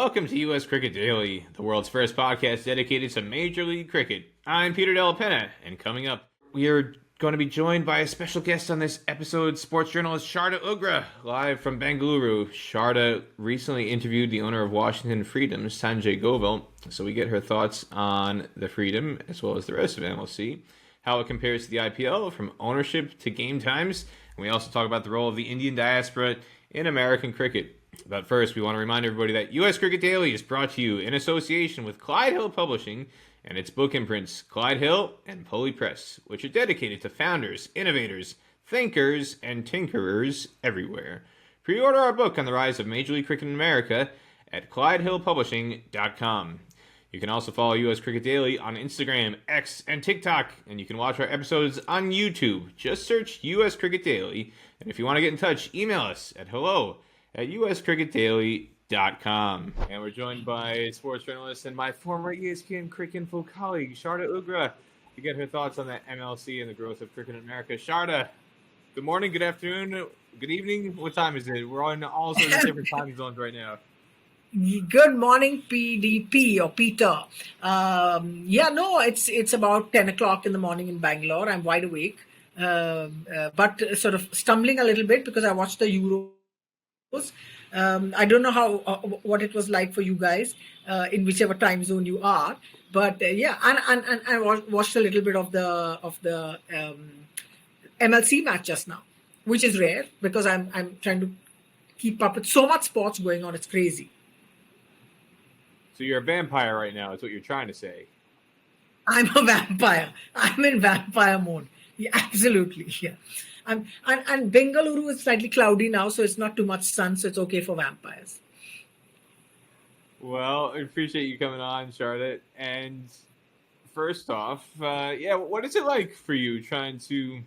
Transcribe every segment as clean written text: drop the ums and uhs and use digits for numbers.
Welcome to U.S. Cricket Daily, the world's first podcast dedicated to Major League Cricket. I'm Della, Penna, and coming up, we are going to be joined by a special guest on this episode, sports journalist Sharda Ugra, live from Bengaluru. Sharda recently interviewed the owner of Washington Freedom, Sanjay Govil, so we get her thoughts on the Freedom, as well as the rest of MLC, how it compares to the IPL from ownership to game times, and we also talk about the role of the Indian diaspora in American cricket. But first, we want to remind everybody that U.S. Cricket Daily is brought to you in association with Clyde Hill Publishing and its book imprints, Clyde Hill and Pulley Press, which are dedicated to founders, innovators, thinkers, and tinkerers everywhere. Pre-order our book on the rise of Major League Cricket in America at ClydeHillPublishing.com. You can also follow U.S. Cricket Daily on Instagram, X, and TikTok, and you can watch our episodes on YouTube. Just search U.S. Cricket Daily, and if you want to get in touch, email us at hello@uscricketdaily.com. And we're joined by sports journalist and my former ESPN Cricket Info colleague, Sharda Ugra, to get her thoughts on the MLC and the growth of cricket in America. Sharda, good morning, good afternoon, good evening. What time is it? We're on all sorts of different time zones right now. Good morning, PDP or Peter. It's about 10 o'clock in the morning in Bangalore. I'm wide awake, but sort of stumbling a little bit because I watched the Euros. I don't know what it was like for you guys in whichever time zone you are, but and I watched a little bit of the MLC match just now, which is rare because I'm trying to keep up with so much sports going on. It's crazy. So you're a vampire right now, is what you're trying to say. I'm a vampire. I'm in vampire mode. Yeah, absolutely. Yeah. And Bengaluru is slightly cloudy now, so it's not too much sun, so it's okay for vampires. Well, I appreciate you coming on, Charlotte. And first off, what is it like for you trying to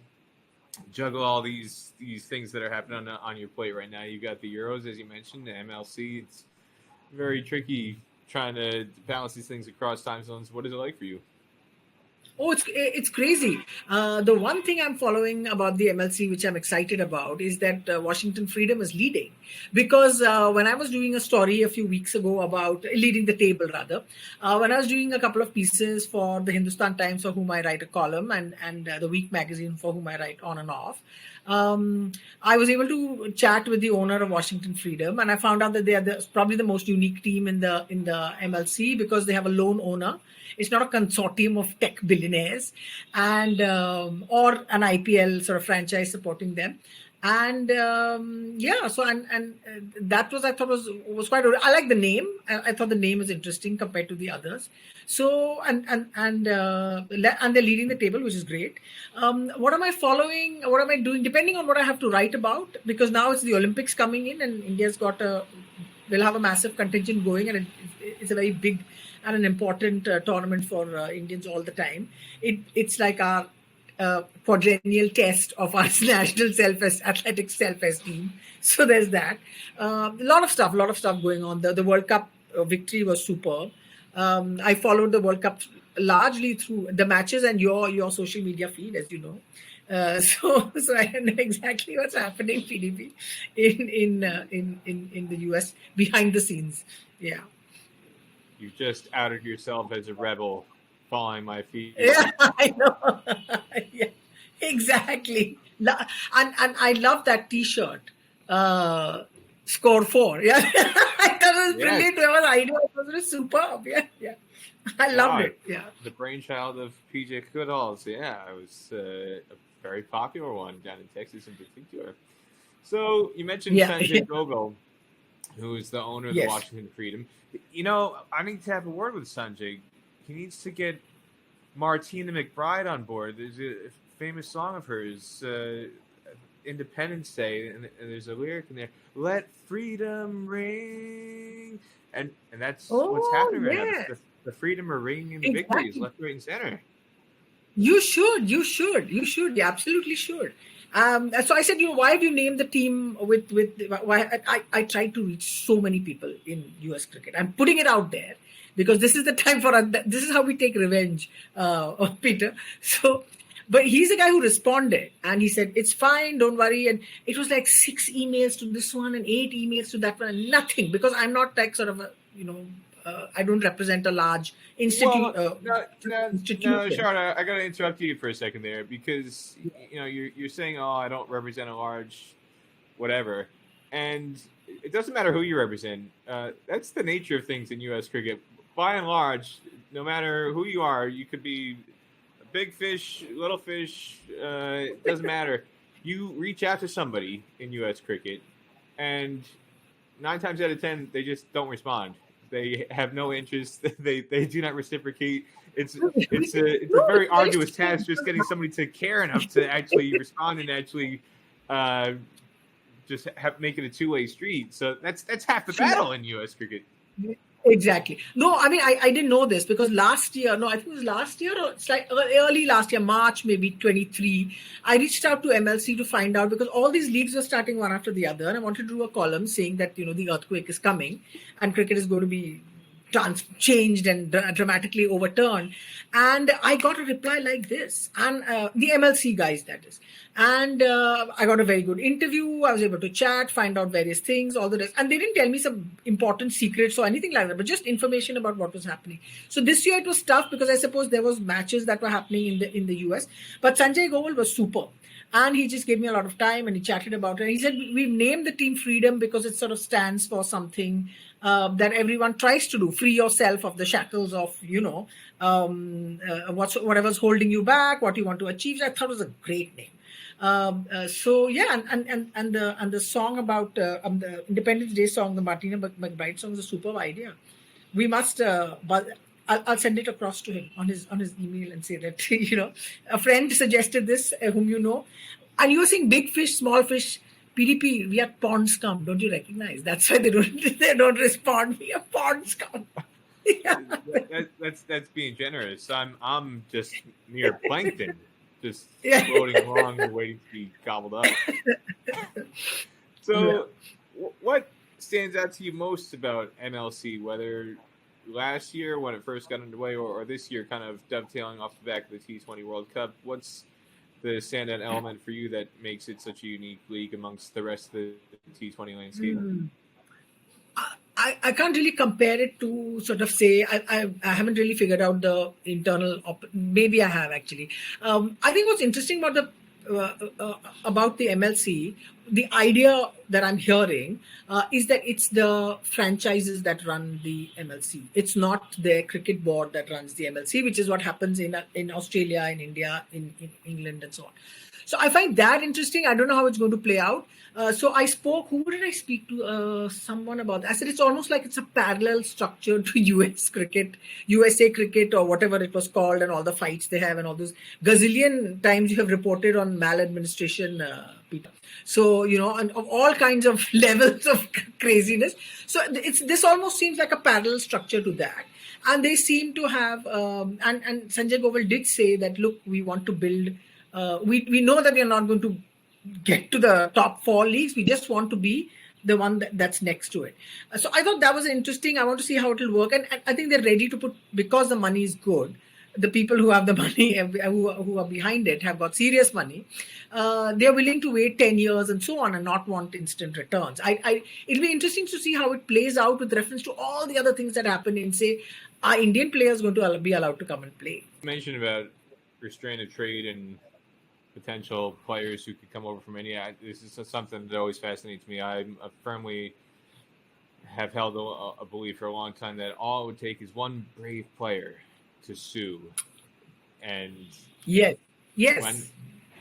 juggle all these things that are happening on your plate right now? You got the Euros, as you mentioned, the MLC. It's very tricky trying to balance these things across time zones. What is it like for you? Oh, it's crazy. The one thing I'm following about the MLC, which I'm excited about, is that Washington Freedom is leading. Because when I was doing a story a few weeks ago about leading the table, rather, when I was doing a couple of pieces for the Hindustan Times, for whom I write a column, and the Week magazine, for whom I write on and off, I was able to chat with the owner of Washington Freedom, and I found out that they are probably the most unique team in the MLC because they have a lone owner. It's not a consortium of tech billionaires and or an IPL sort of franchise supporting them. And that was, I thought was quite. I like the name. I thought the name is interesting compared to the others. So and they're leading the table, which is great. What am I following? What am I doing? Depending on what I have to write about, because now it's the Olympics coming in, and India's will have a massive contingent going, and it's a very big and an important tournament for Indians all the time. It's like our quadrennial test of our national athletic self-esteem. So there's that. A lot of stuff going on. The World Cup victory was superb. I followed the World Cup largely through the matches and your social media feed, as you know. So I know exactly what's happening, PDP, in the US behind the scenes. Yeah. You just outed yourself as a rebel, following my feet. Yeah, I know. Yeah, exactly. And I love that T-shirt. Score 4. Yeah, I thought it was brilliant. Whoever's idea was superb. Yeah. I loved it. Yeah. The brainchild of PJ Goodall's. Yeah, it was a very popular one down in Texas in particular. So you mentioned Sanjay Govil, who is the owner of the Washington Freedom. You know, I need to have a word with Sanjay. He needs to get Martina McBride on board. There's a famous song of hers, Independence Day, and there's a lyric in there, "Let freedom ring," and that's what's happening right now. The freedom are ringing in the big leagues, left, right, and center. You should. You absolutely should. So I said, why have you named the team with why I try to reach so many people in US cricket. I'm putting it out there because this is the time for us. This is how we take revenge, Peter. So, but he's the guy who responded and he said, it's fine, don't worry. And it was like 6 emails to this one and 8 emails to that one and nothing, because I'm not like sort of I don't represent a large Well, no, institution. Sharda, I gotta interrupt you for a second there because you're saying, "Oh, I don't represent a large whatever," and it doesn't matter who you represent. That's the nature of things in U.S. cricket. By and large, no matter who you are, you could be a big fish, little fish. It doesn't matter. You reach out to somebody in U.S. cricket, and 9 times out of 10, they just don't respond. They have no interest. They do not reciprocate. It's a No, very it's very arduous strange task just getting because somebody to care enough to actually respond and actually uh, just make it a two-way street. So that's half the true. battle in U.S. cricket. Exactly. No, I mean, I didn't know this because last year, no, I think it was last year or it's like early last year, March maybe 23. I reached out to MLC to find out because all these leagues were starting one after the other. And I wanted to do a column saying that, the earthquake is coming and cricket is going to be changed and dramatically overturned. And I got a reply like this, and the MLC guys, that is. And I got a very good interview. I was able to chat, find out various things, all the rest. And they didn't tell me some important secrets or anything like that, but just information about what was happening. So this year it was tough because I suppose there was matches that were happening in the US. But Sanjay Govil was super. And he just gave me a lot of time and he chatted about it. And he said, we've named the team Freedom because it sort of stands for something that everyone tries to do. Free yourself of the shackles of, whatever's holding you back, what you want to achieve. I thought it was a great name. So yeah, and the song about the Independence Day song, the Martina McBride song, is a superb idea. We must, but I'll send it across to him on his email and say that a friend suggested this, whom you know, and you were saying big fish, small fish. PDP, we are pond scum. Don't you recognize? That's why they don't respond. We are pond scum. Yeah. That's being generous. I'm just mere plankton, just Yeah. floating along and waiting to be gobbled up. So, what stands out to you most about MLC, whether last year when it first got underway or this year kind of dovetailing off the back of the T20 World Cup? What's the standout element for you that makes it such a unique league amongst the rest of the T20 landscape? I can't really compare it to sort of say I haven't really figured out the internal maybe I have actually. I think what's interesting about the MLC, the idea that I'm hearing is that it's the franchises that run the MLC. It's not the cricket board that runs the MLC, which is what happens in Australia, in India, in England, and so on. So I find that interesting. I don't know how it's going to play out. So I spoke. Who did I speak to? Someone about that. I said it's almost like it's a parallel structure to USA cricket, or whatever it was called, and all the fights they have, and all those gazillion times you have reported on maladministration, Peter. So and of all kinds of levels of craziness. So this almost seems like a parallel structure to that. And they seem to have, and Sanjay Govil did say that, look, we want to build. We know that we are not going to get to the top 4 leagues. We just want to be the one that's next to it. So I thought that was interesting. I want to see how it will work. And I think they're ready to put, because the money is good, the people who have the money, who are behind it, have got serious money. They're willing to wait 10 years and so on and not want instant returns. It'll be interesting to see how it plays out with reference to all the other things that happen in, say, are Indian players going to be allowed to come and play? You mentioned about restraint of trade and potential players who could come over from India. This is something that always fascinates me. I firmly have held a belief for a long time that all it would take is one brave player to sue, and yes,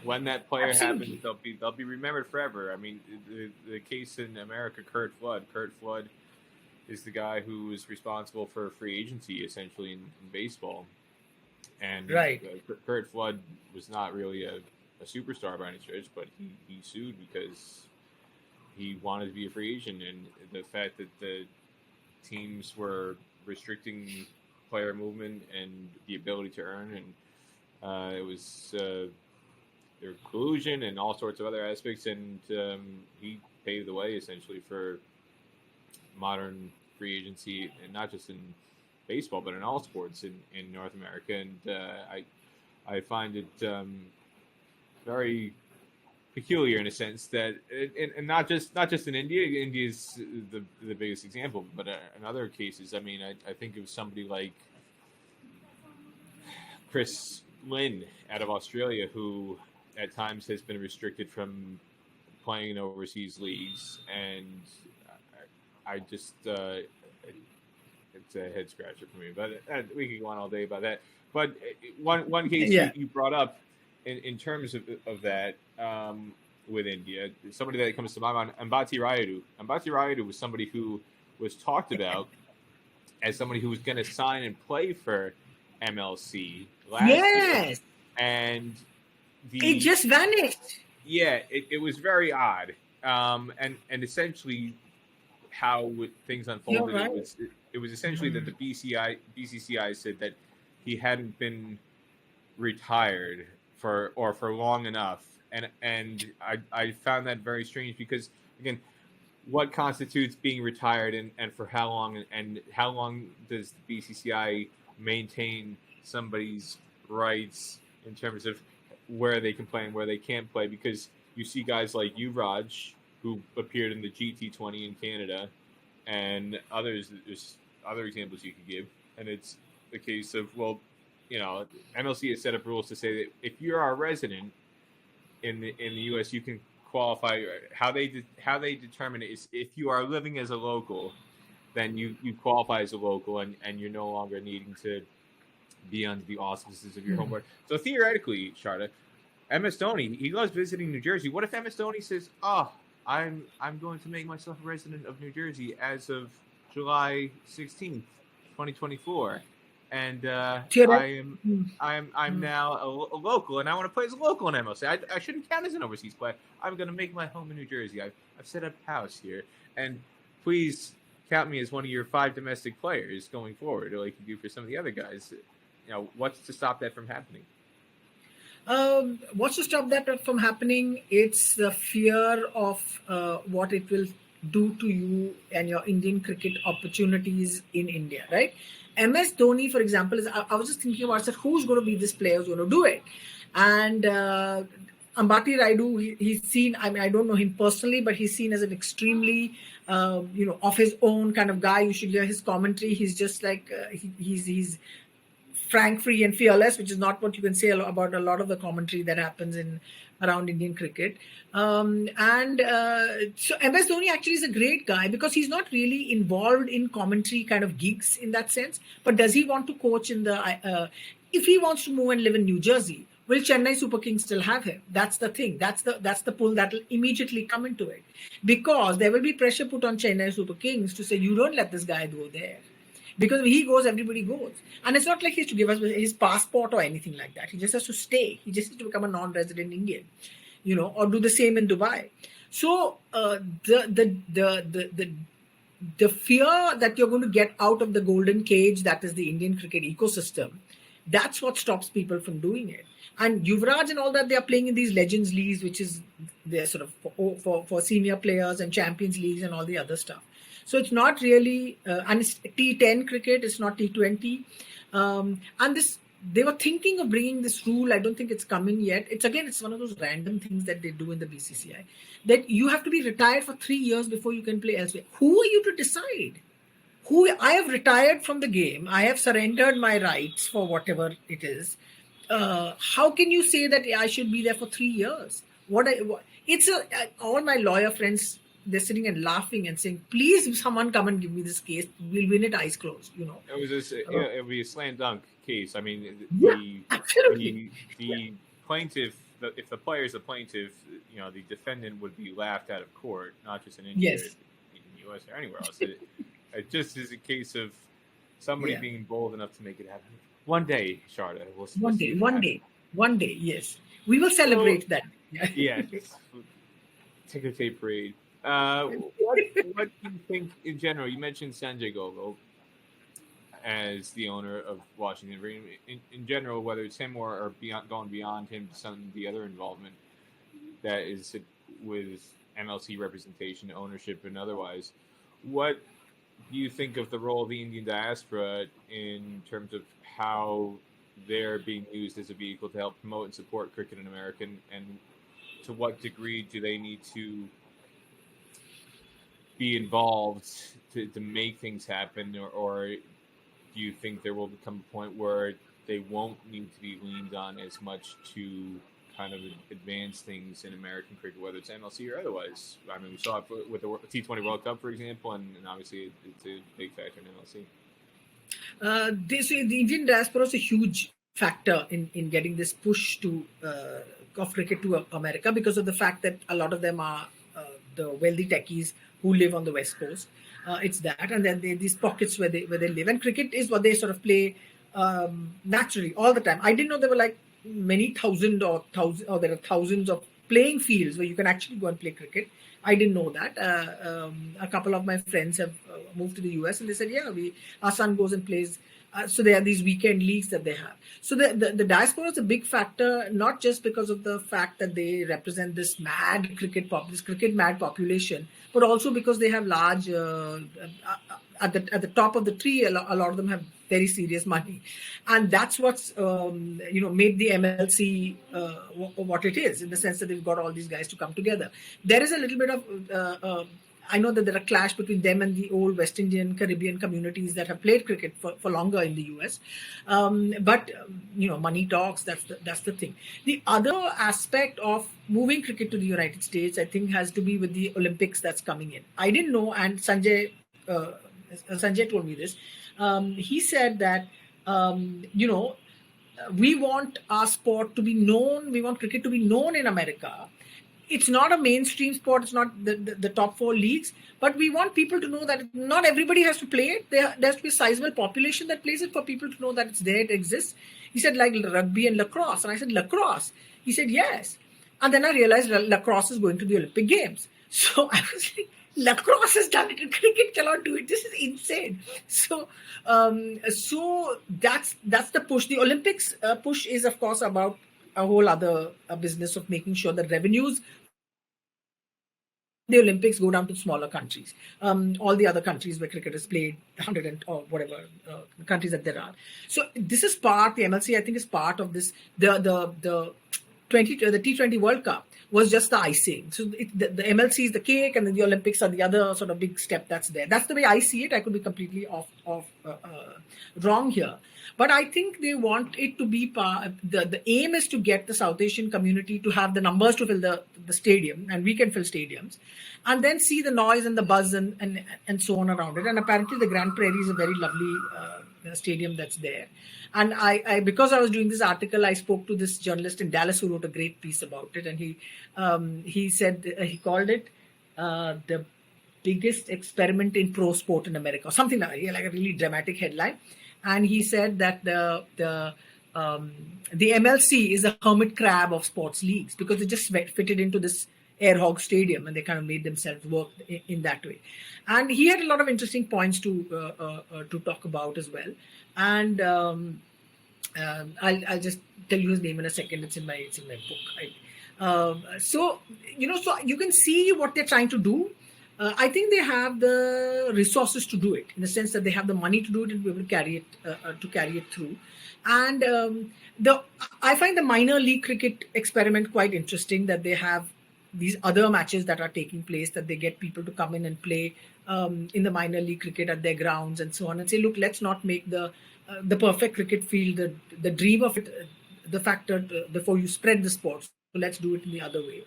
when that player absolutely happens, they'll be remembered forever. I mean, the case in America, Kurt Flood is the guy who was responsible for free agency essentially in baseball. And right. Kurt Flood was not really a superstar by any stretch, but he sued because he wanted to be a free agent, and the fact that the teams were restricting player movement and the ability to earn, and it was there was collusion and all sorts of other aspects, and he paved the way essentially for modern free agency, and not just in baseball, but in all sports in North America. And I find it very peculiar in a sense that, and not just in India. India is the biggest example, but in other cases, I mean, I think of somebody like Chris Lynn out of Australia, who at times has been restricted from playing in overseas leagues, and I just it's a head scratcher for me. But we could go on all day about that. But one case you brought up in terms of that with India, somebody that comes to my mind, Ambati Rayudu. Ambati Rayudu was somebody who was talked about as somebody who was going to sign and play for MLC last year, and it just vanished. Yeah, it was very odd, and essentially how things unfolded. Right. It was essentially that the BCCI said that he hadn't been retired for long enough, and I found that very strange because, again, what constitutes being retired and for how long, and how long does the BCCI maintain somebody's rights in terms of where they can play and where they can't play? Because you see guys like Yuvraj, who appeared in the GT20 in Canada, and others. There's other examples you could give, and it's the case of, well, you know, MLC has set up rules to say that if you're a resident in the U.S., you can qualify. How they determine it is if you are living as a local, then you qualify as a local, and you're no longer needing to be under the auspices of your home board. So theoretically, Sharda, MS Dhoni, he loves visiting New Jersey. What if MS Dhoni says, "Oh, I'm going to make myself a resident of New Jersey as of July 16th, 2024, and I'm now a local, and I want to play as a local in MLC. I shouldn't count as an overseas player. I'm going to make my home in New Jersey. I've set up house here, and please count me as one of your 5 domestic players going forward, like you do for some of the other guys." You know, what's to stop that from happening? What's to stop that from happening? It's the fear of what it will do to you and your Indian cricket opportunities in India, right? MS Dhoni, for example, I was just thinking about, who's going to be this player who's going to do it? And Ambati Rayudu, he's seen, I mean, I don't know him personally, but he's seen as an extremely, of his own kind of guy. You should hear his commentary. He's just like, he's frank, free, and fearless, which is not what you can say about a lot of the commentary that happens around Indian cricket. So MS Dhoni actually is a great guy because he's not really involved in commentary kind of gigs in that sense. But does he want to coach in the? If he wants to move and live in New Jersey, will Chennai Super Kings still have him? That's the thing. That's the pull that will immediately come into it, because there will be pressure put on Chennai Super Kings to say, you don't let this guy go there. Because if he goes, everybody goes. And it's not like he has to give us his passport or anything like that. He just has to stay. He just has to become a non-resident Indian, or do the same in Dubai. So the fear that you're going to get out of the golden cage, that is the Indian cricket ecosystem, that's what stops people from doing it. And Yuvraj and all that, they are playing in these Legends Leagues, which is they're sort of for senior players, and Champions Leagues and all the other stuff. So it's not really, and it's T10 cricket, it's not T20. And they were thinking of bringing this rule. I don't think it's coming yet. It's one of those random things that they do in the BCCI, that you have to be retired for 3 years before you can play elsewhere. Who are you to decide? I have retired from the game. I have surrendered my rights for whatever it is. How can you say that I should be there for 3 years? All my lawyer friends, they're sitting and laughing and saying, please, someone come and give me this case. We'll win it eyes closed, It would be a slam dunk case. I mean, absolutely. The plaintiff, if the player is a plaintiff, the defendant would be laughed out of court, not just in India, in the U.S. or anywhere else. It just is a case of somebody being bold enough to make it happen. One day, Sharda. One day, yes. We will celebrate that. Yeah. Ticker tape parade. What do you think in general? You mentioned Sanjay Govil as the owner of Washington. In general, whether it's him or going beyond him to some of the other involvement that is with MLC representation, ownership, and otherwise, what do you think of the role of the Indian diaspora in terms of how they're being used as a vehicle to help promote and support cricket in America, and to what degree do they need to be involved to make things happen, or do you think there will become a point where they won't need to be leaned on as much to kind of advance things in American cricket, whether it's MLC or otherwise? I mean, we saw it with the T20 World Cup, for example, and obviously it's a big factor in MLC. The Indian diaspora is a huge factor in getting this push to of cricket to America, because of the fact that a lot of them are the wealthy techies who live on the West Coast. It's that, and then these pockets where they live, and cricket is what they sort of play naturally all the time. I didn't know there were like many thousand or there are thousands of playing fields where you can actually go and play cricket. I didn't know that. A couple of my friends have moved to the US, and they said, yeah, our son goes and plays. So there are these weekend leagues that they have. So the diaspora is a big factor, not just because of the fact that they represent this mad cricket mad population, but also because they have large at the top of the tree. A lot of them have very serious money, and that's what's made the MLC what it is, in the sense that they've got all these guys to come together. There is a little bit of I know that there are clash between them and the old West Indian Caribbean communities that have played cricket for longer in the US, but money talks. That's the thing. The other aspect of moving cricket to the United States, I think, has to be with the Olympics that's coming in. I didn't know, and Sanjay told me this. He said that we want our sport to be known. We want cricket to be known in America. It's not a mainstream sport. It's not the top four leagues, but we want people to know that not everybody has to play it. There has to be a sizable population that plays it for people to know that it's there, it exists. He said, like rugby and lacrosse. And I said, lacrosse? He said, yes. And then I realized lacrosse is going to the Olympic Games. So I was like, lacrosse has done it and cricket cannot do it. This is insane. So that's the push. The Olympics push is, of course, about a whole other business of making sure that revenues the Olympics go down to smaller countries. All the other countries where cricket is played, 100 or whatever countries that there are. So this is part. The MLC, I think, is part of this. The T20 World Cup was just the icing. So the MLC is the cake, and then the Olympics are the other sort of big step that's there. That's the way I see it. I could be completely wrong here. But I think they want it to be the aim is to get the South Asian community to have the numbers to fill the stadium, and we can fill stadiums, and then see the noise and the buzz and so on around it. And apparently the Grand Prairie is a very lovely stadium that's there. And I because I was doing this article, I spoke to this journalist in Dallas who wrote a great piece about it, and he said he called it the biggest experiment in pro sport in America, or something like a really dramatic headline. And he said that the MLC is a hermit crab of sports leagues, because they just fitted into this air hog stadium, and they kind of made themselves work in that way. And he had a lot of interesting points to talk about as well. And I'll just tell you his name in a second. It's in my book. So you can see what they're trying to do. I think they have the resources to do it, in the sense that they have the money to do it and be able to carry it through. And I find the minor league cricket experiment quite interesting, that they have these other matches that are taking place, that they get people to come in and play in the minor league cricket at their grounds and so on, and say, look, let's not make the perfect cricket field the dream of it, the factor before you spread the sport. So let's do it in the other way.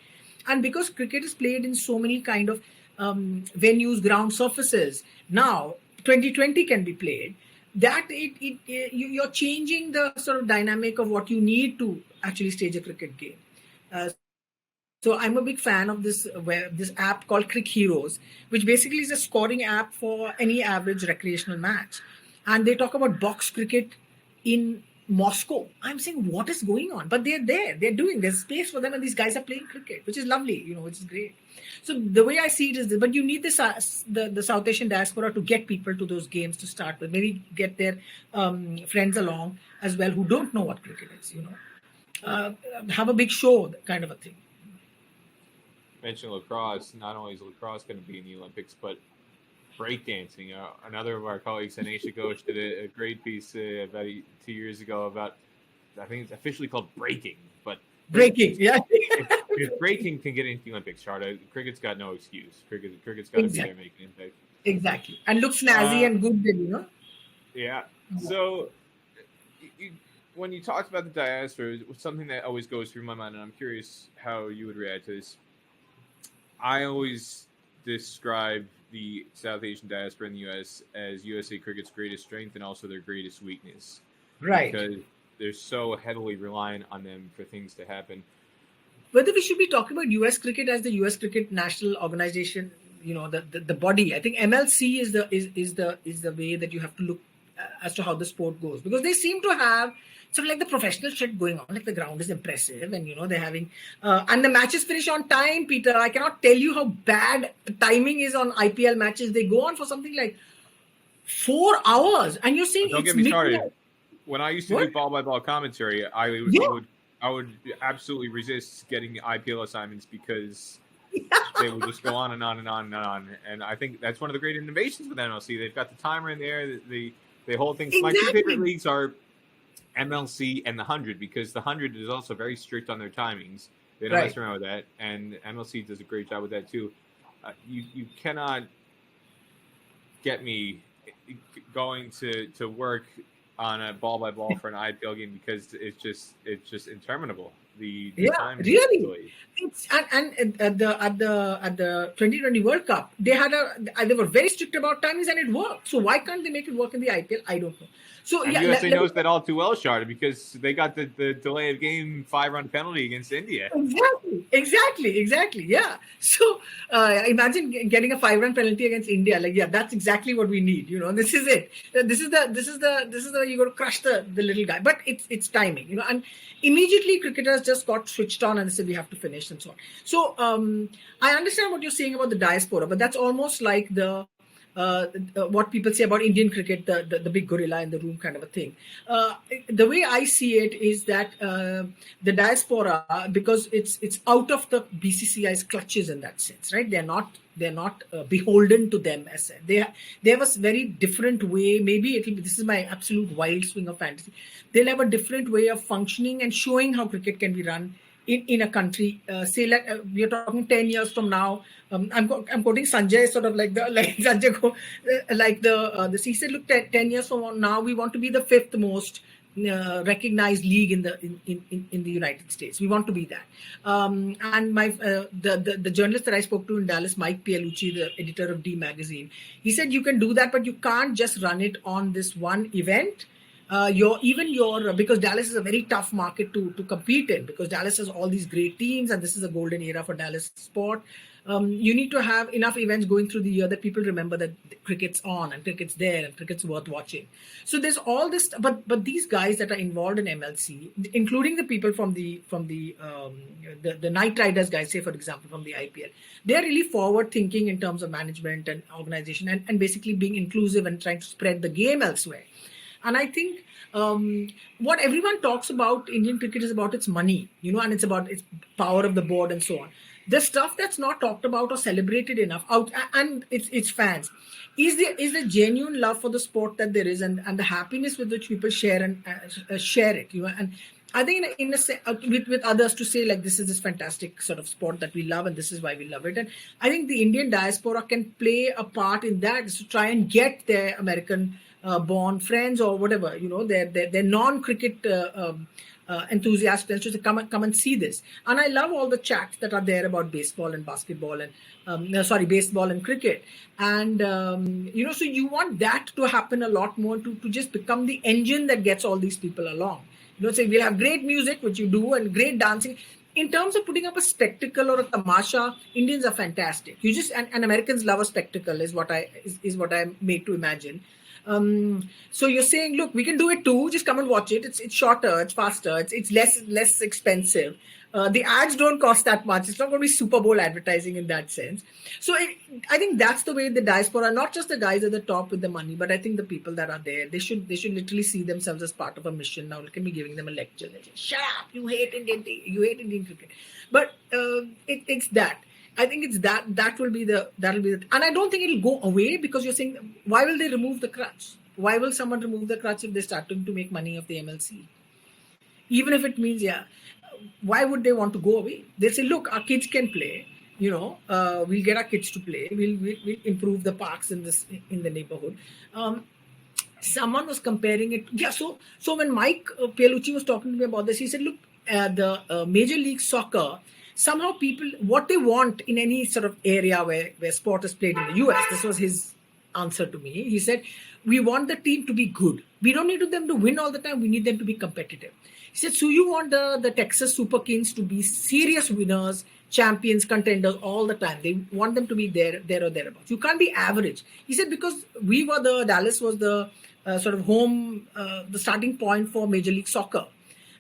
And because cricket is played in so many kind of venues, ground surfaces, now 2020 can be played, that you're changing the sort of dynamic of what you need to actually stage a cricket game. So I'm a big fan of this app called Crick Heroes, which basically is a scoring app for any average recreational match. And they talk about box cricket in Moscow. I'm saying, what is going on? But they're there. There's space for them, and these guys are playing cricket, which is lovely, which is great. So the way I see it is this, but you need the South Asian diaspora to get people to those games to start with. Maybe get their friends along as well who don't know what cricket is, have a big show, kind of a thing. Mentioned lacrosse. Not only is lacrosse going to be in the Olympics, but breakdancing. Another of our colleagues, Anisha Ghosh, did a great piece about 2 years ago about, I think it's officially called breaking, but Breaking, yeah. If breaking can get into the Olympics, Sharda, cricket's got no excuse. Cricket's got to be there making impact. Exactly. And look snazzy and good, Yeah. So, when you talked about the diaspora, something that always goes through my mind, and I'm curious how you would react to this. I always describe the South Asian diaspora in the U.S. as USA cricket's greatest strength and also their greatest weakness. Right. Because they're so heavily reliant on them for things to happen. Whether we should be talking about U.S. cricket as the U.S. Cricket National Organization, the body. I think MLC is the way that you have to look as to how the sport goes, because they seem to have sort of like the professional shit going on. Like the ground is impressive, and they're having and the matches finish on time. Peter, I cannot tell you how bad the timing is on IPL matches. They go on for something like 4 hours, and you're saying don't it's get me started. When I used to do ball-by-ball commentary, I would absolutely resist getting IPL assignments because they would just go on and on and on and on. And I think that's one of the great innovations with MLC. They've got the timer in there. The whole thing. Exactly. My two favorite leagues are MLC and the 100, because the 100 is also very strict on their timings. They don't mess around with that, and MLC does a great job with that too. You cannot get me going to work on a ball-by-ball for an IPL game because it's just interminable. The time really. And at the 2020 World Cup, they were very strict about timings, and it worked. So why can't they make it work in the IPL? I don't know. So and USA knows that all too well, Sharda, because they got the delay of game 5-run penalty against India. Exactly. Yeah. So imagine getting a 5-run penalty against India. That's exactly what we need. This is it. This is the you got to crush the little guy. But it's timing. And immediately cricketers just got switched on and they said we have to finish and so on. So I understand what you're saying about the diaspora, but that's almost like what people say about Indian cricket, the big gorilla in the room kind of a thing. The way I see it is that the diaspora, because it's out of the BCCI's clutches in that sense, right? They're not beholden to them as said. They have a very different way. Maybe this is my absolute wild swing of fantasy. They'll have a different way of functioning and showing how cricket can be run in a country. Say like we are talking 10 years from now. I'm quoting Sanjay, sort of like Sanjay Govil, he said, look, 10 years from now we want to be the 5th most recognized league in the United States. We want to be that. And my the journalist that I spoke to in Dallas, Mike Piellucci, the editor of D Magazine, he said you can do that, but you can't just run it on this one event. Because Dallas is a very tough market to compete in, because Dallas has all these great teams and this is a golden era for Dallas sport. You need to have enough events going through the year that people remember that cricket's on and cricket's there and cricket's worth watching. So there's all this, but these guys that are involved in MLC, including the people from the Knight Riders guys, say for example from the IPL, they're really forward thinking in terms of management and organization and basically being inclusive and trying to spread the game elsewhere. And I think what everyone talks about Indian cricket is about its money, and it's about its power of the board and so on. The stuff that's not talked about or celebrated enough and its fans is the genuine love for the sport that there is, and the happiness with which people share and share it. And I think with others to say like this is this fantastic sort of sport that we love and this is why we love it. And I think the Indian diaspora can play a part in that, is to try and get their American born friends or whatever, their non-cricket enthusiasts to come and see this. And I love all the chats that are there about baseball and basketball and baseball and cricket. And so you want that to happen a lot more, to just become the engine that gets all these people along. Say we'll have great music, which you do, and great dancing. In terms of putting up a spectacle or a tamasha, Indians are fantastic. And Americans love a spectacle is what I'm made to imagine. So you're saying, look, we can do it too. Just come and watch it. It's shorter, it's faster, it's less expensive. The ads don't cost that much. It's not going to be Super Bowl advertising in that sense. So I think that's the way the diaspora, not just the guys at the top with the money, but I think the people that are there, they should literally see themselves as part of a mission. Now look at me giving them a lecture. They say, shut up, you hate Indian cricket. But it's that. I think it's that'll be the, and I don't think it'll go away, because you're saying, why will they remove the crutch? Why will someone remove the crutch if they're starting to make money of the MLC? Even if it means, why would they want to go away? They say, look, our kids can play. We'll get our kids to play. We'll improve the parks in the neighborhood. Someone was comparing it. Yeah. So when Mike Pialucci was talking to me about this, he said, look, the Major League Soccer, somehow people, what they want in any sort of area where sport is played in the US, this was his answer to me. He said, we want the team to be good. We don't need them to win all the time. We need them to be competitive. He said, so you want the Texas Super Kings to be serious winners, champions, contenders all the time. They want them to be there or thereabouts. You can't be average. He said, because Dallas was the sort of home, the starting point for Major League Soccer.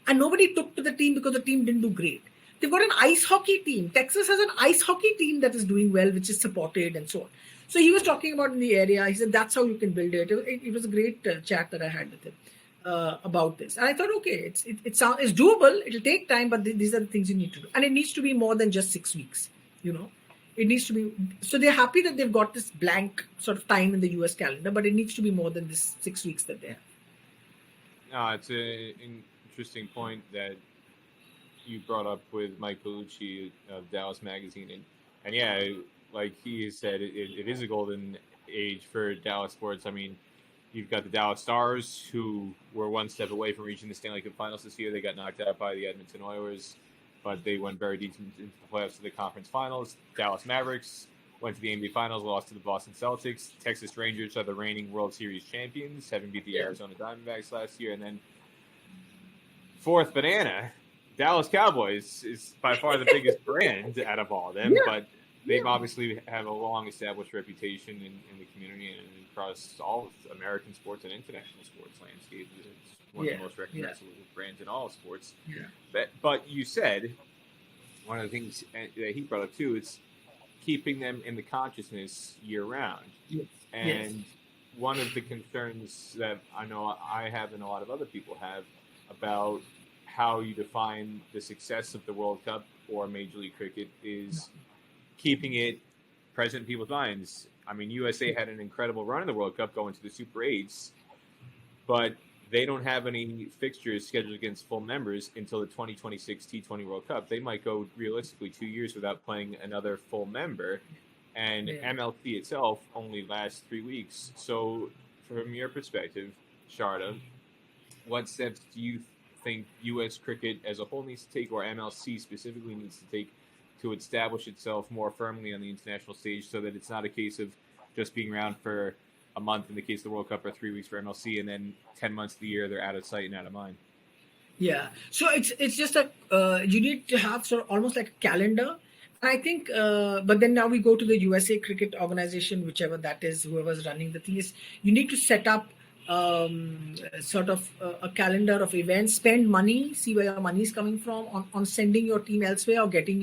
And nobody took to the team because the team didn't do great. They've got an ice hockey team. Texas has an ice hockey team that is doing well, which is supported and so on. So he was talking about in the area. He said, that's how you can build it. It was a great chat that I had with him about this. And I thought, okay, it's doable. It'll take time, but these are the things you need to do. And it needs to be more than just 6 weeks, It needs to be. So they're happy that they've got this blank sort of time in the US calendar, but it needs to be more than this 6 weeks that they have. No, it's an interesting point that you brought up with Mike Pialucci of Dallas Magazine. And yeah, like he said, it is a golden age for Dallas sports. I mean, you've got the Dallas Stars, who were one step away from reaching the Stanley Cup Finals this year. They got knocked out by the Edmonton Oilers, but they went very deep into the playoffs to the conference finals. Dallas Mavericks went to the NBA Finals, lost to the Boston Celtics. Texas Rangers are the reigning World Series champions, having beat the Arizona Diamondbacks last year. And then fourth banana, Dallas Cowboys is by far the biggest brand out of all of them, but they obviously have a long-established reputation in the community and across all of American sports and international sports landscape. It's one of the most recognizable brands in all of sports. Yeah. But you said, one of the things that he brought up too, is keeping them in the consciousness year-round. Yes. And one of the concerns that I know I have and a lot of other people have about how you define the success of the World Cup or Major League Cricket is keeping it present in people's minds. I mean, USA had an incredible run in the World Cup going to the Super 8s, but they don't have any fixtures scheduled against full members until the 2026 T20 World Cup. They might go realistically 2 years without playing another full member, and MLC itself only lasts 3 weeks. So from your perspective, Sharda, what steps do you think U.S. cricket as a whole needs to take, or MLC specifically needs to take, to establish itself more firmly on the international stage, so that it's not a case of just being around for a month in the case of the World Cup, or 3 weeks for MLC, and then 10 months of the year they're out of sight and out of mind? Yeah, so it's just you need to have sort of almost like a calendar. I think, but then now we go to the USA Cricket Organization, whichever that is, whoever's running the thing is, you need to set up sort of a calendar of events, spend money, see where your money is coming from on sending your team elsewhere, or getting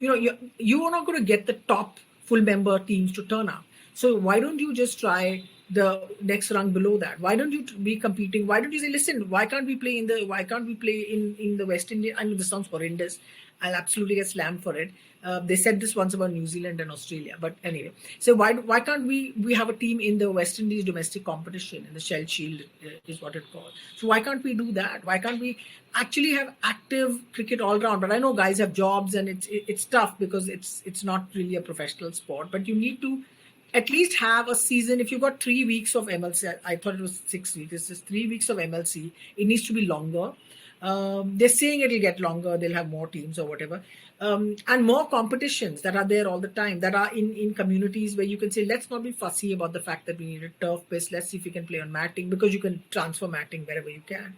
you are not going to get the top full member teams to turn up. So why don't you just try the next rung below that? Why don't you be competing? Why don't you say, listen, why can't we play in the West Indies? I mean, this sounds horrendous. I'll absolutely get slammed for it. They said this once about New Zealand and Australia, but anyway. So why can't we have a team in the West Indies domestic competition, in the Shell Shield is what it's called. So why can't we do that? Why can't we actually have active cricket all round? But I know guys have jobs and it's tough because it's not really a professional sport. But you need to at least have a season. If you've got 3 weeks of MLC, I thought it was 6 weeks. It's just 3 weeks of MLC. It needs to be longer. They're saying it'll get longer. They'll have more teams or whatever. And more competitions that are there all the time, that are in communities where you can say, let's not be fussy about the fact that we need a turf pitch. Let's see if we can play on matting, because you can transfer matting wherever you can.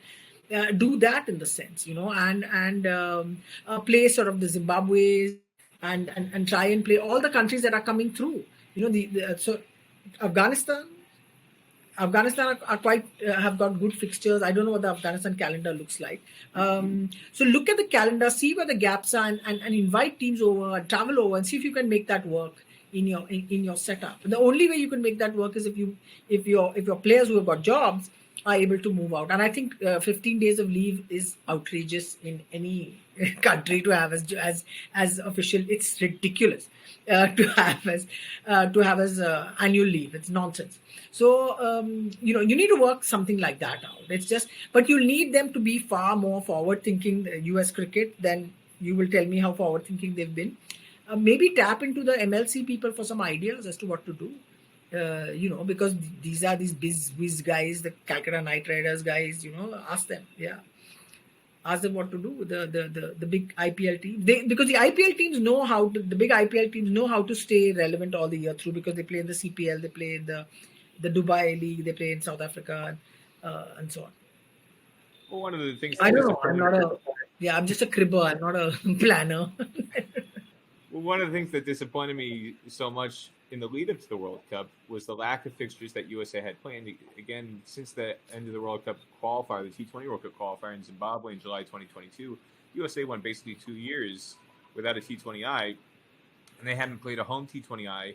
Do that in the sense, and play sort of the Zimbabwe and try and play all the countries that are coming through. So Afghanistan are quite have got good fixtures. I don't know what the Afghanistan calendar looks like. So look at the calendar, see where the gaps are, and invite teams over, travel over, and see if you can make that work in your setup. The only way you can make that work is if your players who have got jobs are able to move out. And I think 15 days of leave is outrageous in any country to have as official. It's ridiculous to have as annual leave. It's nonsense. So you need to work something like that out. It's just, but you'll need them to be far more forward thinking, US cricket, than you will tell me how forward thinking they've been. Maybe tap into the MLC people for some ideas as to what to do. Because these are these biz guys, the Calcutta Knight Riders guys. Ask them. Yeah, ask them what to do. The big IPL team. Because the IPL teams know how to. The big IPL teams know how to stay relevant all the year through, because they play in the CPL, they play in the Dubai League, they play in South Africa, and so on. Well, one of the things I don't know. I'm just a cribber. I'm not a planner. Well, one of the things that disappointed me so much in the lead up to the World Cup was the lack of fixtures that USA had planned. Again, since the end of the World Cup qualifier, the T20 World Cup qualifier in Zimbabwe in July 2022, USA went basically 2 years without a T20I, and they hadn't played a home T20I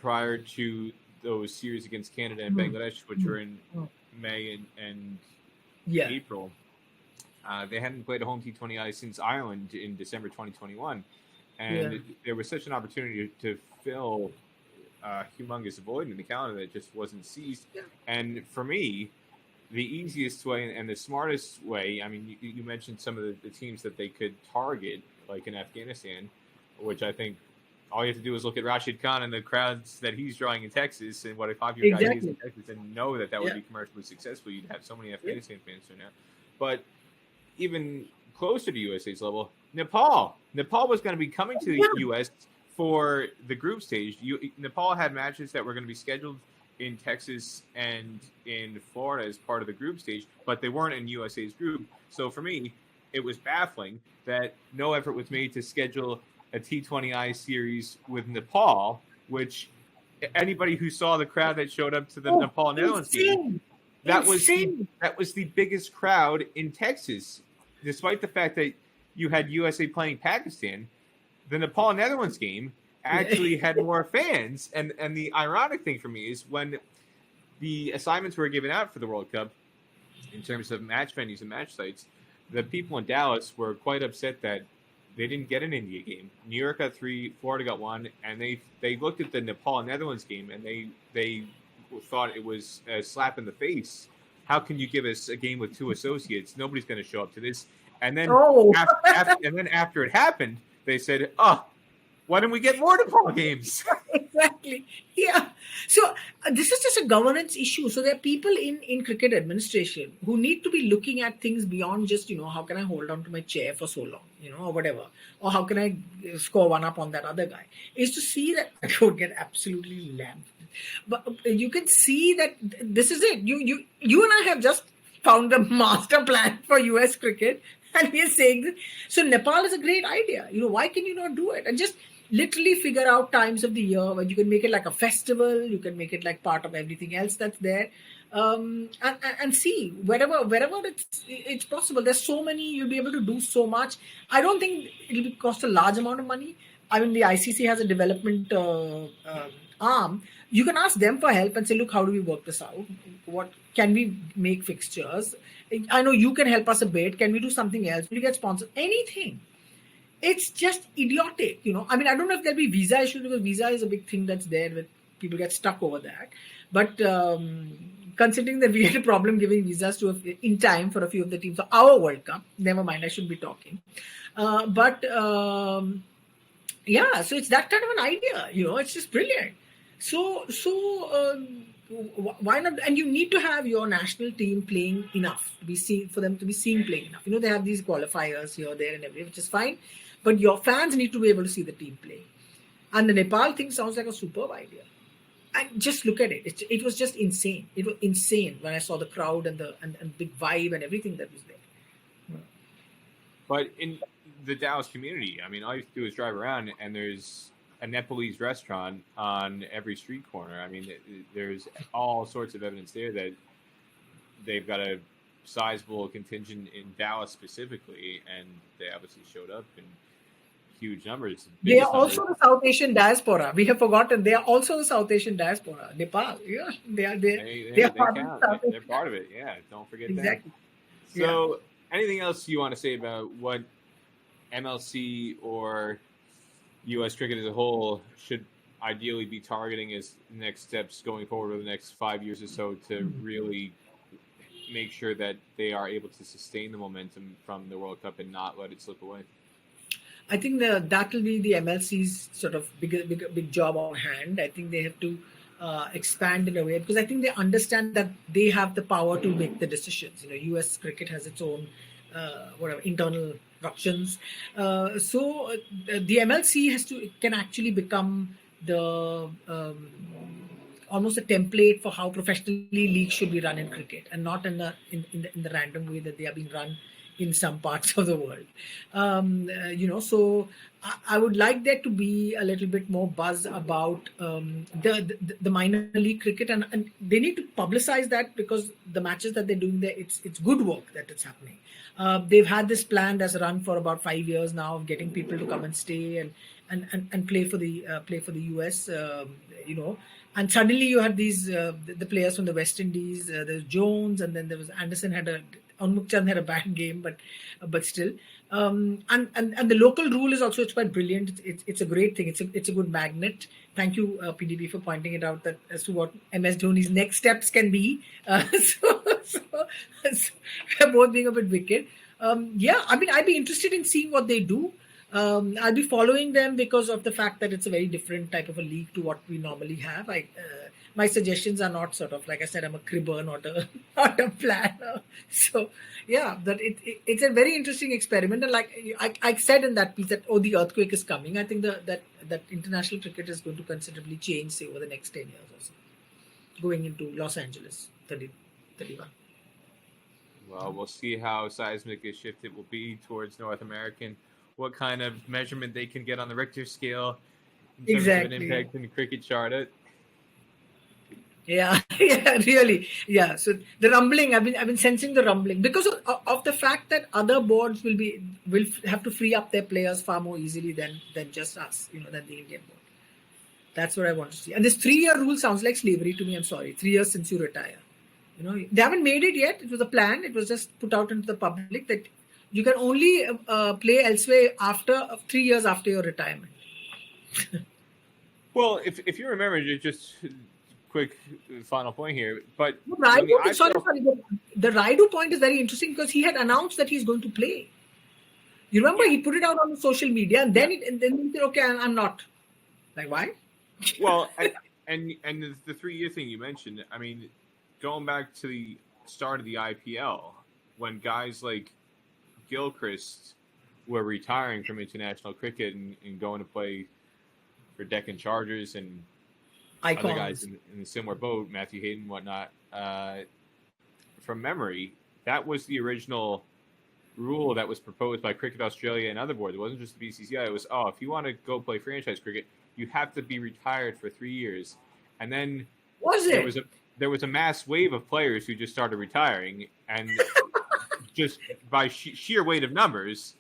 prior to those series against Canada and Bangladesh, which were in May and April. They hadn't played a home T20I since Ireland in December 2021. And there was such an opportunity to fill a humongous void in the calendar that just wasn't seized. Yeah. And for me, the easiest way and the smartest way, I mean, you mentioned some of the teams that they could target, like in Afghanistan, which I think all you have to do is look at Rashid Khan and the crowds that he's drawing in Texas and what a popular guy he is in Texas, and know that would be commercially successful. You'd have so many Afghanistan fans right now. But even closer to USA's level, Nepal was going to be coming to the U.S. for the group stage. Nepal had matches that were going to be scheduled in Texas and in Florida as part of the group stage, but they weren't in USA's group. So for me, it was baffling that no effort was made to schedule a T20I series with Nepal, which anybody who saw the crowd that showed up to the Nepal Netherlands game, that was the biggest crowd in Texas, despite the fact that you had USA playing Pakistan. The Nepal Netherlands game actually had more fans. And the ironic thing for me is when the assignments were given out for the World Cup in terms of match venues and match sites, the people in Dallas were quite upset that they didn't get an India game. New York got 3, Florida got 1, and they looked at the Nepal Netherlands game and they thought it was a slap in the face. How can you give us a game with 2 associates? Nobody's going to show up to this. And then after it happened, they said, why didn't we get more Nepal games? Exactly. Yeah. So this is just a governance issue. So there are people in cricket administration who need to be looking at things beyond just, how can I hold on to my chair for so long, or whatever. Or how can I score one up on that other guy? Is to see that I could get absolutely lammed. But you can see that this is it. You and I have just found the master plan for US cricket. And we are saying this. So Nepal is a great idea. Why can you not do it? And just literally figure out times of the year when you can make it like a festival. You can make it like part of everything else that's there. And see wherever it's possible. There's so many, you'll be able to do so much. I don't think it'll cost a large amount of money. I mean, the ICC has a development arm. You can ask them for help and say, look, how do we work this out? What can we make fixtures? I know you can help us a bit. Can we do something else? Will you get sponsored? Anything. It's just idiotic, I mean, I don't know if there'll be visa issues, because visa is a big thing that's there with people get stuck over that. But considering that we had a problem giving visas in time for a few of the teams for our World Cup, never mind, I shouldn't be talking. So it's that kind of an idea, it's just brilliant. So why not? And you need to have your national team playing enough to be seen, for them to be seen playing enough. They have these qualifiers here, there, and everywhere, which is fine. But your fans need to be able to see the team play. And the Nepal thing sounds like a superb idea. And just look at it. It was just insane. It was insane when I saw the crowd and the big vibe and everything that was there. But in the Dallas community, I mean, all you have to do is drive around and there's a Nepalese restaurant on every street corner. I mean, there's all sorts of evidence there that they've got a sizable contingent in Dallas specifically, and they obviously showed up. And huge numbers. They are Biggest also numbers. the South Asian diaspora. We have forgotten. They are also the South Asian diaspora. Nepal. Yeah, they are They part of the count. South They're Asian. part of it. Yeah, don't forget them. Exactly. Yeah. So, anything else you want to say about what MLC or U.S. cricket as a whole should ideally be targeting as next steps going forward over the next 5 years or so to really make sure that they are able to sustain the momentum from the World Cup and not let it slip away? I think that will be the MLC's sort of big job on hand. I think they have to expand in a way because I think they understand that they have the power to make the decisions. U.S. cricket has its own whatever internal ructions. So the MLC can actually become the almost a template for how professionally leagues should be run in cricket, and not in the random way that they are being run in some parts of the world. So I would like there to be a little bit more buzz about the minor league cricket, and they need to publicize that because the matches that they're doing there, it's good work that it's happening. They've had this plan that's run for about 5 years now of getting people to come and stay and play for the US. And suddenly you had these the players from the West Indies. There's Jones, and then there was Anderson Onmukchand had a bad game, but still. And the local rule is also, it's quite brilliant. It's a great thing. It's a good magnet. Thank you, PDB, for pointing it out that as to what MS Dhoni's next steps can be. So we're both being a bit wicked. I'd be interested in seeing what they do. I'll be following them because of the fact that it's a very different type of a league to what we normally have. My suggestions are not sort of, like I said, I'm a cribber, not a planner. So that it's a very interesting experiment. And like I said in that piece that the earthquake is coming. I think that international cricket is going to considerably change, say, over the next 10 years or so, going into Los Angeles 31. Well, we'll see how seismic a shift it will be towards North American. What kind of measurement they can get on the Richter scale in terms of an impact in the cricket, Sharda. Yeah, really. Yeah. So the rumbling, I've been sensing the rumbling because of the fact that other boards will have to free up their players far more easily than just us, than the Indian board. That's what I want to see. And this 3-year rule sounds like slavery to me. I'm sorry. 3 years since you retire. They haven't made it yet. It was a plan. It was just put out into the public that you can only play elsewhere after 3 years after your retirement. Well, if you remember, just quick final point here, but the Raidu point is very interesting because he had announced that he's going to play. You remember he put it out on social media, and then he said, "Okay, I'm not." Like, why? Well, and the 3-year thing you mentioned. I mean, going back to the start of the IPL, when guys like Gilchrist were retiring from international cricket and going to play for Deccan Chargers and Icons. Other guys in a similar boat, Matthew Hayden and whatnot, from memory, that was the original rule that was proposed by Cricket Australia and other boards. It wasn't just the BCCI. It was, if you want to go play franchise cricket, you have to be retired for 3 years. And then there was a mass wave of players who just started retiring, and just by sheer weight of numbers,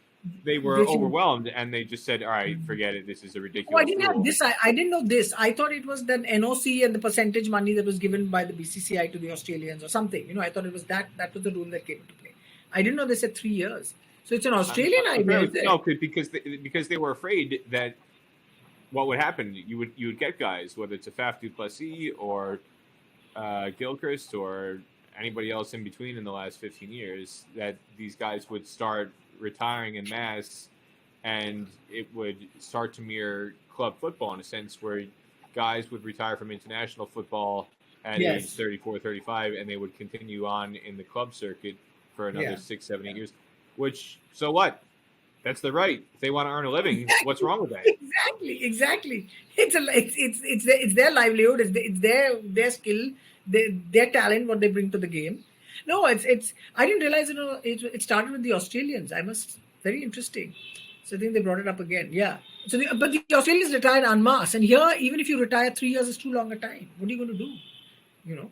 they were overwhelmed, and they just said, "All right, forget it. This is a ridiculous." I didn't have this. I didn't know this. I thought it was the NOC and the percentage money that was given by the BCCI to the Australians or something. I thought it was that was the rule that came into play. I didn't know they said 3 years. So it's an Australian idea. No, because they were afraid that what would happen, you would get guys, whether it's a Faf du Plessis or Gilchrist or anybody else in between in the last 15 years, that these guys would start retiring en masse, and it would start to mirror club football in a sense where guys would retire from international football at age 34, 35, and they would continue on in the club circuit for another 6, 7, 8 years. Which, so what? That's their right. If they want to earn a living, what's wrong with that? Exactly. It's their livelihood. It's their skill, their talent, what they bring to the game. No, I didn't realize, it started with the Australians. Very interesting. So I think they brought it up again. Yeah. So, but the Australians retired en masse. And here, even if you retire 3 years, is too long a time. What are you going to do?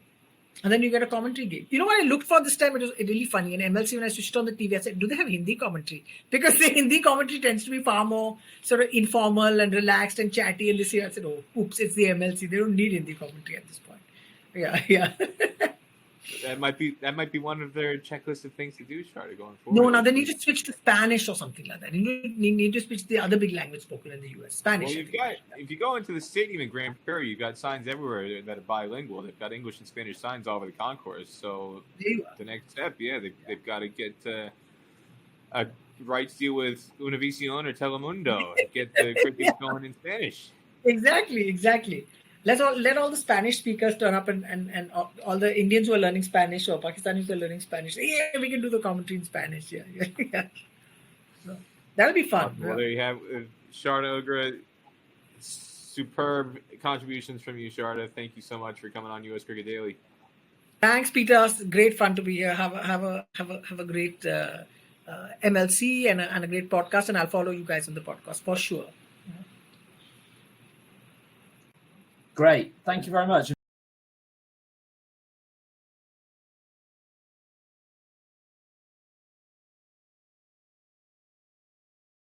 And then you get a commentary gig. You know what I looked for this time? It was really funny. In MLC, when I switched on the TV, I said, do they have Hindi commentary? Because the Hindi commentary tends to be far more sort of informal and relaxed and chatty. And this year I said, oh, oops, it's the MLC. They don't need Hindi commentary at this point. Yeah. That might be one of their checklist of things to do, Sharda, going forward. No, they need to switch to Spanish or something like that. You need to switch to the other big language spoken in the US, Spanish. Well, if you go into the stadium in Grand Prairie, you've got signs everywhere that are bilingual. They've got English and Spanish signs all over the concourse. So the next step, they've got to get a rights deal with Univision or Telemundo and get the cricket going in Spanish. Exactly. Let all the Spanish speakers turn up and all the Indians who are learning Spanish or Pakistanis who are learning Spanish. Yeah, we can do the commentary in Spanish. Yeah. So, that'll be fun. Well, there you have Sharda Ugra. Superb contributions from you, Sharda. Thank you so much for coming on US Cricket Daily. Thanks, Peter. Great fun to be here. Have a great MLC and a great podcast, and I'll follow you guys on the podcast for sure. Great. Thank you very much.